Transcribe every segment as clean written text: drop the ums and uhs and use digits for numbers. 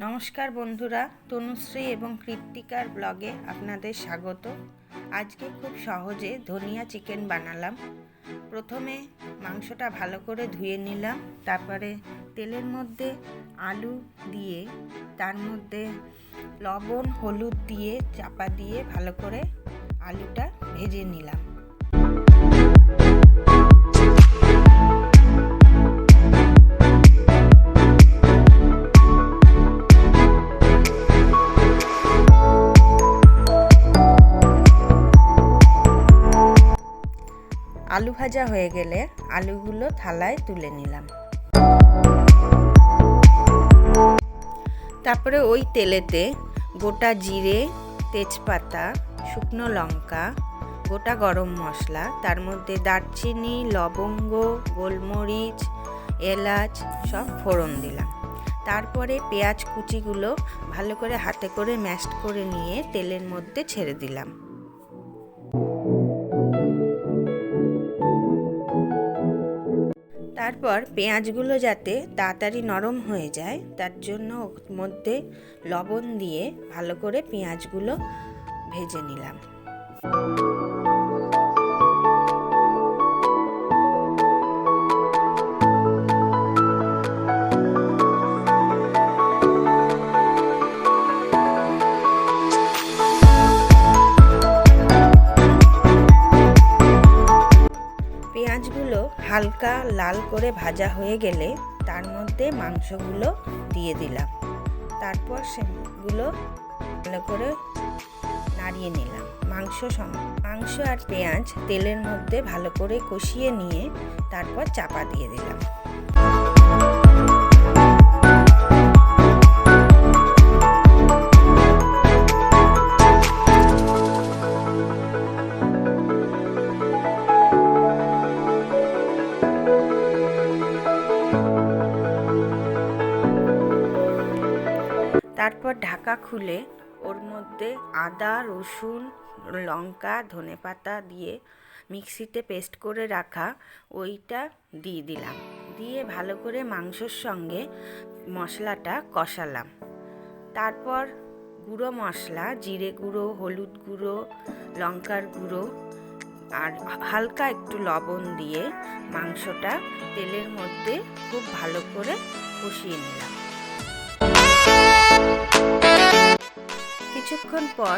নমস্কার বন্ধুরা, তনুশ্রী এবং কৃত্তিকার ব্লগে আপনাদের স্বাগত। আজকে খুব সহজে ধনিয়া চিকেন বানালাম। প্রথমে মাংসটা ভালো করে ধুয়ে নিলাম, তারপরে তেলের মধ্যে আলু দিয়ে তার মধ্যে লবণ হলুদ দিয়ে চাপা দিয়ে ভালো করে আলুটা ভেজে নিলাম। আলু ভাজা হয়ে গেলে আলুগুলো থালায় তুলে নিলাম। তারপরে ওই তেলেতে গোটা জিরে, তেজপাতা, শুকনো লঙ্কা, গোটা গরম মশলা, তার মধ্যে দারচিনি, লবঙ্গ, গোলমরিচ, এলাচ সব ফোড়ন দিলাম। তারপরে পেঁয়াজ কুচিগুলো ভালো করে হাতে করে ম্যাশ করে নিয়ে তেলের মধ্যে ছেড়ে দিলাম। তারপর পেঁয়াজগুলো যাতে তাড়াতাড়ি নরম হয়ে যায় তার জন্য ওর মধ্যে লবণ দিয়ে ভালো করে পেঁয়াজগুলো ভেজে নিলাম। পেঁয়াজগুলো হালকা লাল করে ভাজা হয়ে গেলে তার মধ্যে মাংসগুলো দিয়ে দিলাম। তারপর সেগুলো ভালো করে নাড়িয়ে নিলাম। মাংস আর পেঁয়াজ তেলের মধ্যে ভালো করে কষিয়ে নিয়ে তারপর চাপা দিয়ে দিলাম। তারপর ঢাকা খুলে ওর মধ্যে আদা, রসুন, লঙ্কা, ধনেপাতা দিয়ে মিক্সিতে পেস্ট করে রাখা ওইটা দিয়ে দিলাম। দিয়ে ভালো করে মাংসর সঙ্গে মশলাটা কষালাম। তারপর গুঁড়ো মশলা, জিরে গুঁড়ো, হলুদ গুঁড়ো, লঙ্কার গুঁড়ো আর হালকা একটু লবণ দিয়ে মাংসটা তেলের মধ্যে খুব ভালো করে কষিয়ে নিলাম। কিছুক্ষণ পর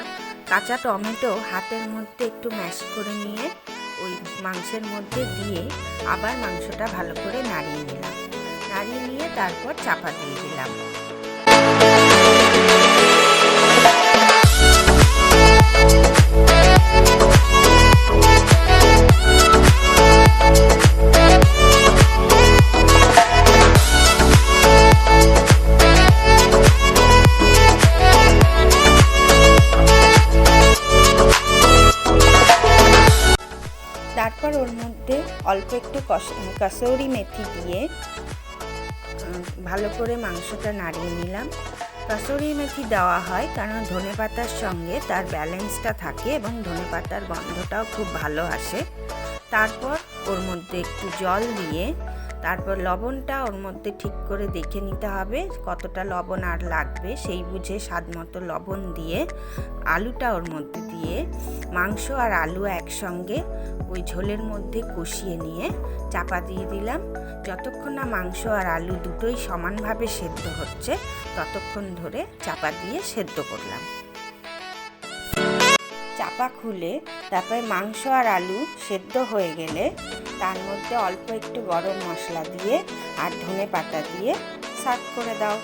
কাঁচা টমেটো হাতের মধ্যে একটু ম্যাশ করে নিয়ে ওই মাংসের মধ্যে দিয়ে আবার মাংসটা ভালো করে নাড়িয়ে নিলাম। নাড়িয়ে নিয়ে তারপর চাপা দিয়ে দিলাম। তারপর ওর মধ্যে অল্প একটু কসুরি মেথি দিয়ে ভালো করে মাংসটা নাড়িয়ে নিলাম। কসুরি মেথি দেওয়া হয় কারণ ধনেপাতার সঙ্গে তার ব্যালেন্সটা থাকে এবং ধনেপাতার গন্ধটাও খুব ভালো আসে। তারপর ওর মধ্যে একটু জল দিয়ে তারপর লবণটা ওর মধ্যে ঠিক করে দেখে নিতে হবে কতটা লবণ আর লাগবে, সেই বুঝে স্বাদ মতো লবণ দিয়ে আলুটা ওর মধ্যে দিয়ে মাংস আর আলু একসঙ্গে ওই ঝোলের মধ্যে কষিয়ে নিয়ে চাপা দিয়ে দিলাম। যতক্ষণ না মাংস আর আলু দুটোই সমানভাবে সেদ্ধ হচ্ছে ততক্ষণ ধরে চাপা দিয়ে সেদ্ধ করলাম। চাপা খুলে তারপরে মাংস আর আলু সেদ্ধ হয়ে গেলে তার মধ্যে অল্প একটু গরম মশলা দিয়ে আর ধনেপাতা দিয়ে সার্ভ করে দাও।